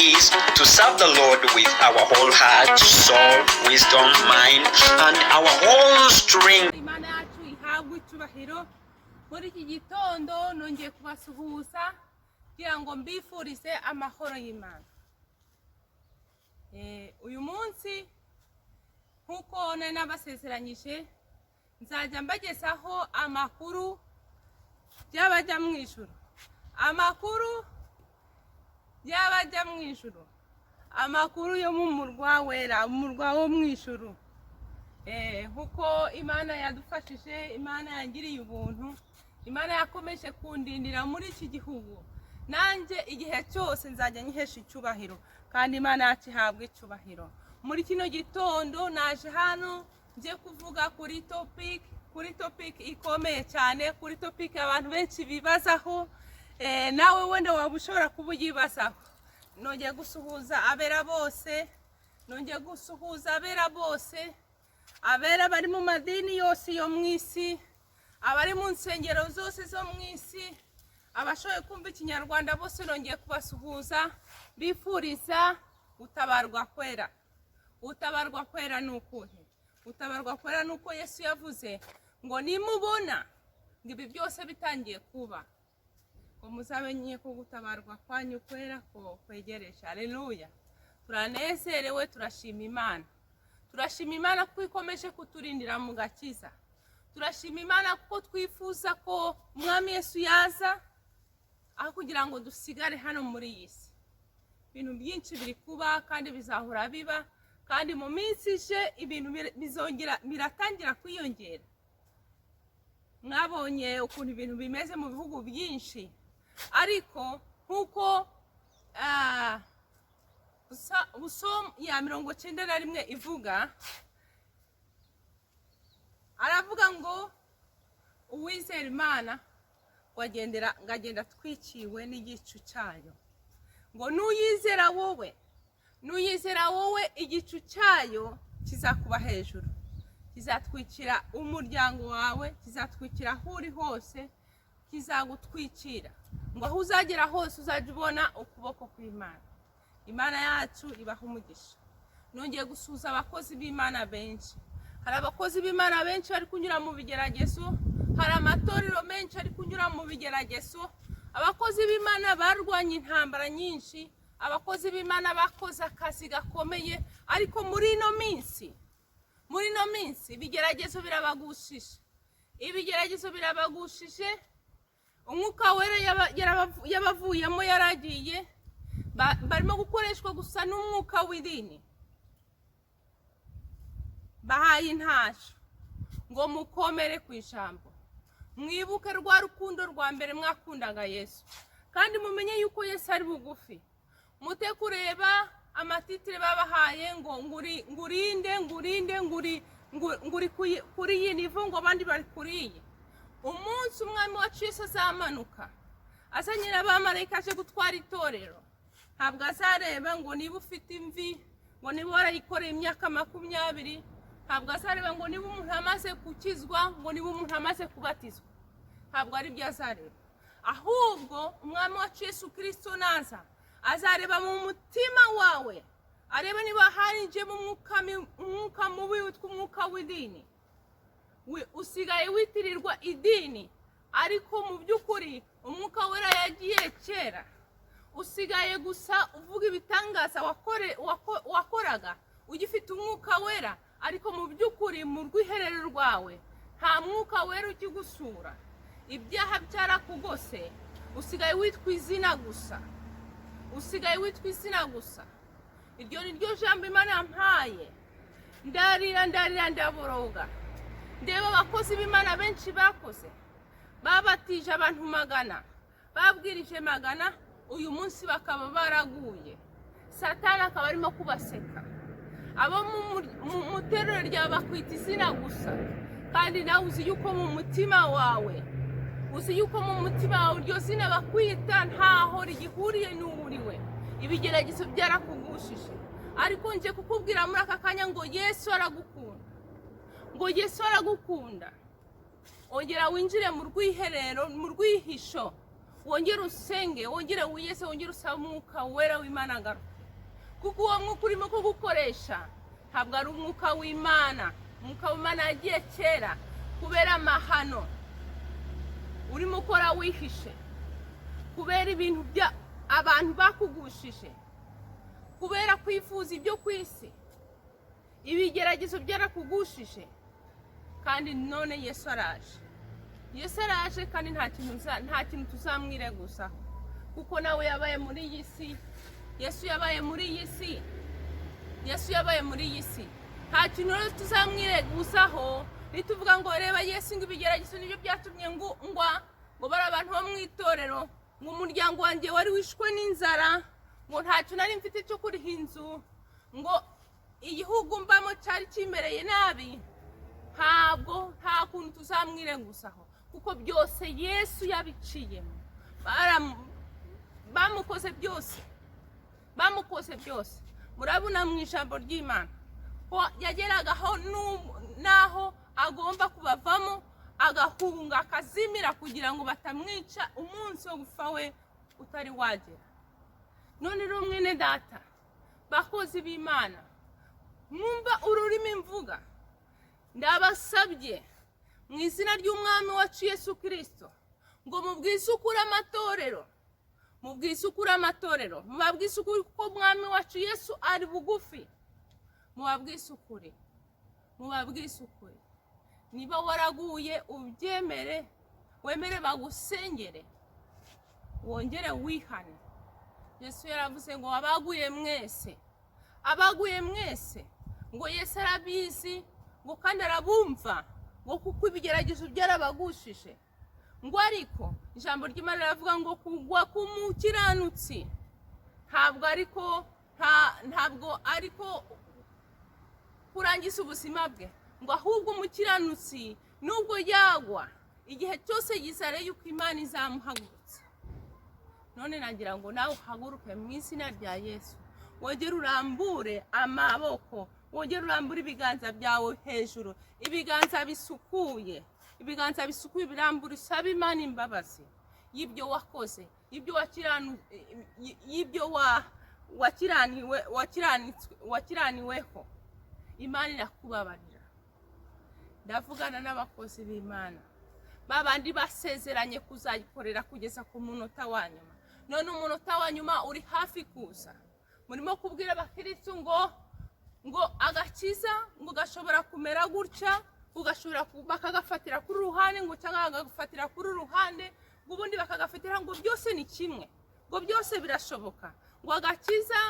is to serve the Lord with our whole heart, soul, wisdom, mind, and our whole strength. Imana yacu ihabwe icyubahiro. Muri iki gitondo nongeye kubasuhuza kugira ngo mbifurize amahoro y'Imana. Uyu munsi nkuko nari nabasezeranyije nzajya mbagezaho amakuru y'abajya mu ijuru. Amakuru y'abajya mu ijuru. Amakuru yo mu murwa wera, umurwa wo mu ijuru. Nkuko Imana yadufashije, Imana yangiriye ubuntu, Imana yakomeje kundindira muri iki gihugu. Nanjye igihe cyose nzajya nyihesha icyubahiro kandi Imana yacu ihabwe icyubahiro. Muri kino gitondo naje hano nje kuvuga kuri topic ikomeye cyane, kuri topic abantu benshi bibazaho, nawe wenda waba ushobora kuba uyibazaho. Nongeye gusuhuza abera bose, abera bari mu madini yose yo mu isi, abari mu nsengero zose zo mu isi, abashoboye kumva ikinyarwanda bose nongeye kubasuhuza, bifuriza gutabarwa kwera. Gutabarwa kwera ni ukuhe? Gutabarwa kwera ni uko Yesu yavuze ngo nimubona ngo ibi byose bitangiye kuba, ngo muzamenye ko gutabarwa kwanyu kwera ko kwegereje. Haleluya! Turanezerewe, turashima Imana. Turashima Imana kuko ikomeje kuturindira mu gakiza. Turashima Imana kuko twifuza ko Umwami Yesu yaza aho kugira ngo dusigare hano muri iyi si. Ibintu byinshi biri kuba kandi bizahora biba, kandi mu minsi ije ibintu biratangira kwiyongera. Mwabonye ukuntu ibintu bimeze mu bihugu byinshi, ariko nkuko Busomu ya 91 ivuga, aravuga ngo uwizera Imana ngagenda atwikiwe n'igicu cyayo. Ngo nuyizera wowe igicu cyayo kizakuba hejuru, kizatwikira umuryango wawe, kizatwikira aho uri hose, kizagutwikira. Ngo aho uzagera hose uzajya ubona ukuboko kw'Imana. Imana yacu ibaha umugisha. Nongeye gusuhuza abakozi b'Imana benshi. Hari abakozi b'Imana benshi bari kunyura mu bigeragezo, hari amatorero menshi ari kunyura mu bigeragezo. Abakozi b'Imana barwanye intambara nyinshi, abakozi b'Imana bakoze akazi gakomeye, ariko muri ino minsi ibigeragezo birabagushije. Umwuka wera yabavuyemo yaragiye, barimo gukoreshwa gusa n'umwuka w'idini. Bahaye intasho ngo mukomere ku ijambo, mwibuke rwa rukundo rwa mbere mwakundaga Yesu, kandi mumenye yuko Yesu ari bugufi. Mute kureba amatitire babahaye ngo nguri kuri iyi nivo, ngo abandi bari kuri iyi. Umunsi Umwami wacu Yesu azamanuka azanye n'abamarayika aje gutwara itorero, ntabwo azareba ngo niba ufite imvi, ngo niba warayikoreye imyaka 20, ntabwo azareba ngo niba umuntu amaze gukizwa, ngo niba umuntu amaze kubatizwa. Ntabwo ari byo azareba. Ahubwo Umwami wacu Yesu Kristo naza azareba mu mutima wawe, areba niba harinjemo umwuka mubi witwa umwuka w'idini. Usigaye witirirwa idini, ariko mu by'ukuri umwuka wera yagiye kera. Usigaye gusa uvuga ibitangaza wakoraga ugifite umwuka wera, ariko mu by'ukuri mu rwiherero rwawe nta mwuka wera ukigusura. Ibyaha byarakugose, usigaye witwa izina gusa. Iryo ni ryo jambo Imana yampaye. Ndarira ndaboroga. Ndeba abakozi b'Imana benshi bakoze, babatije abantu 100, babwirije 100, uyu munsi bakaba baraguye. Satani akaba arimo kubaseka. Abo mu terero rya bakwita izina gusa, kandi nawe uzi yuko mu mutima wawe iryo zina bakwita ntaho rigihuriye n'uriwe. Ibigeragezo byarakugushije, ariko nje kukubwira muri aka kanya ngo Yesu aragukunda. Ongera winjire mu rwiherero, mu rwihisho, wongere usenge, wongere wiyese, wongere usaba umwuka wera w'Imana agaruka. kuko uwo mwuka urimo kugukoresha ntabwo ari umwuka w'Imana. Umwuka w'Imana yagiye kera kubera amahano urimo ukora wihishe, kubera ibintu bya abantu bakugushije, kubera kwifuza ibyo ku isi, ibigeragezo byarakugushije. Kandi none Yesu araje. Yesu araje kandi nta kintu tuzamwiregusaho, kuko nawe yabaye muri iyi si. Yesu yabaye muri iyi si. Yesu yabaye muri iyi si. Nta kintu tuzamwiregusaho nituvuga ngo reba Yesu ngo ibigeragezo nibyo byatumye ngo bari abantu bo mu itorero, ngo umuryango wanjye wari wishwe n'inzara, ngo ntacyo nari mfite cyo kuriha inzu, ngo igihugu mbamo cyari kimereye nabi. Nta kuntu tuzamwiregusaho, kuko byose Yesu yabiciyemo. Bamukoze byose. Murabona mu ijambo ry'Imana ko yageragaho naho agomba kubavamo, agahunga akazimira kugira ngo batamwica umunsi wo gupfa we utari wagera. None rero mwene data, bakozi b'Imana, mwumva ururimi mvuga, ndabasabye mu izina ry'umwami wacu Yesu Kristo ngo mubwize ukuri amatorero, mubabwize ukuri kuko umwami wacu Yesu ari bugufi. Mubabwize ukuri. Niba waraguye ubyemere, wemere bagusengere, wongere wihane. Yesu yaravuze ngo abaguye mwese, ngo Yesu arabizi, ngo kandi arabumva, ngo kuko ibigeragezo byarabagushije. Ngo ariko ijambo ry'Imana riravuga ngo kugwa k'umukiranutsi ntabwo ariko kurangiza ubuzima bwe, ngo ahubwo umukiranutsi nubwo yagwa igihe cyose yizere yuko Imana izamuhagurutsa. None nagira ngo nawe uhaguruke mu izina rya Yesu, wongere urambure amaboko, wongere urambure ibiganza byawe hejuru, ibiganza bisukuye birambura, usaba Imana imbabazi y'ibyo wakoze, y'ibyo wakiraniweho. Imana irakubabarira. Ndavugana n'abakozi b'Imana, babandi basezeranye kuzayikorera kugeza ku munota wa nyuma. None umunota wa nyuma uri hafi kuza. Murimo kubwira abakristo ngo agakiza ngo gashobora kumera gutya, ugashobora bakagafatira kuri ruhande, ngo cyangwa bagafatira kuri ruhande, ngo ubundi bakagafatira ngo byose ni kimwe, ngo byose birashoboka, ngo agakiza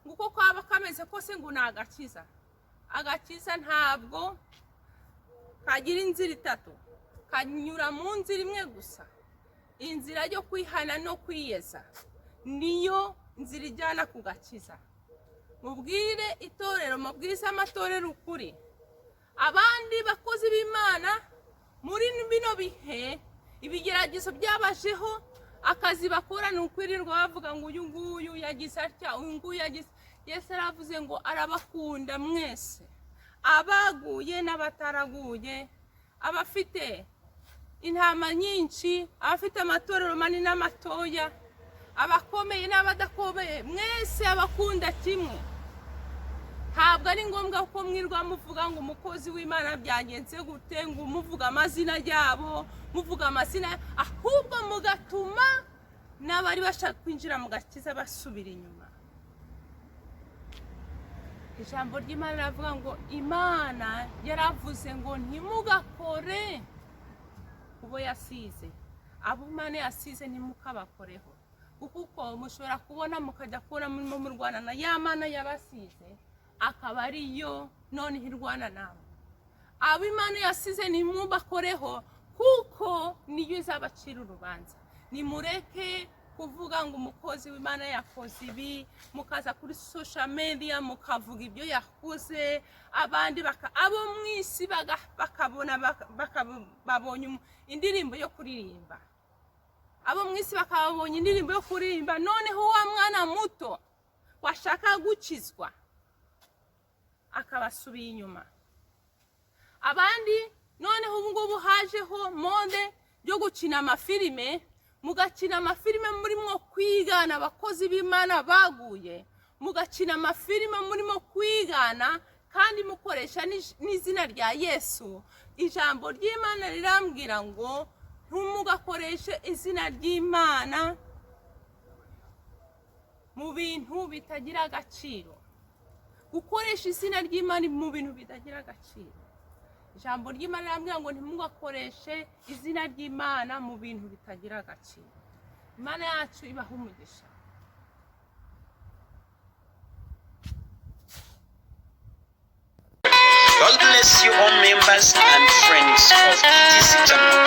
ngo uko kwaba kameze kose ngo ni agakiza. Agakiza ntabwo kagira inzira itatu, kanyura mu nzira imwe gusa. Inzira yo kwihana no kwiyeza niyo nzira ijyana ku gakiza. Mubwire itorero, mubwize amatorero ukuri. Abandi bakozi b'Imana muri bino bihe ibigeragezo byabajeho, akazi bakora ni ukwirirwa bavuga ngo uyu nguyu yagize atya, uyu nguyu yagize. Yesu aravuze ngo arabakunda mwese, abaguye n'abataraguye, abafite intama nyinshi, abafite amatorero manini n'amatoya, abakomeye n'abadakomeye, mwese abakunda kimwe. Ntabwo ari ngombwa ko mwirwa muvuga ngo umukozi w'Imana byagenze gute, ngo muvuga amazina yabo, muvuga amazina, ahubwo mugatuma n'abari bashaka kwinjira mu gakiza basubira inyuma. Ijambo ry'Imana riravuga ngo Imana yaravuze ngo ntimugakore kubo yasize, abo Imana yasize ntimukabakoreho, kuko mushobora kubona mukajya kubona murimo murwana na ya Mana yabasize, akaba ariyo none hirwana nawe. Abo Imana yasize ntimubakoreho, kuko niyo izabacira urubanza. Nimureke kuvuga ngo umukozi w'Imana yakoze ibi, mukaza kuri social media mukavuga ibyo yakoze, abandi abo mwisi bakabona babonye indirimbo yo kuririmba, abo mwisi bakabonye indirimbo yo kuririmba, noneho wa mwana muto washaka gukizwa akabasubiye inyuma. Abandi noneho ubu ngubu hajeho monde yo gukina amafilime, mugakina amafilime murimo kwigana abakozi b'Imana baguye, mugakina amafilime murimo kwigana kandi mukoresha n'izina rya Yesu. Ijambo ry'Imana rirambwira ngo ntumugakoreshe izina ry'Imana mu bintu bitagira agaciro. Gukoresha izina ry'Imana mu bintu bitagira agaciro. Ijambo ry'Imana rirambwira ngo ntimugakoreshe izina ry'Imana mu bintu bitagira agaciro. Imana yacu ibaha umugisha. God bless you all members and friends of ETC channel.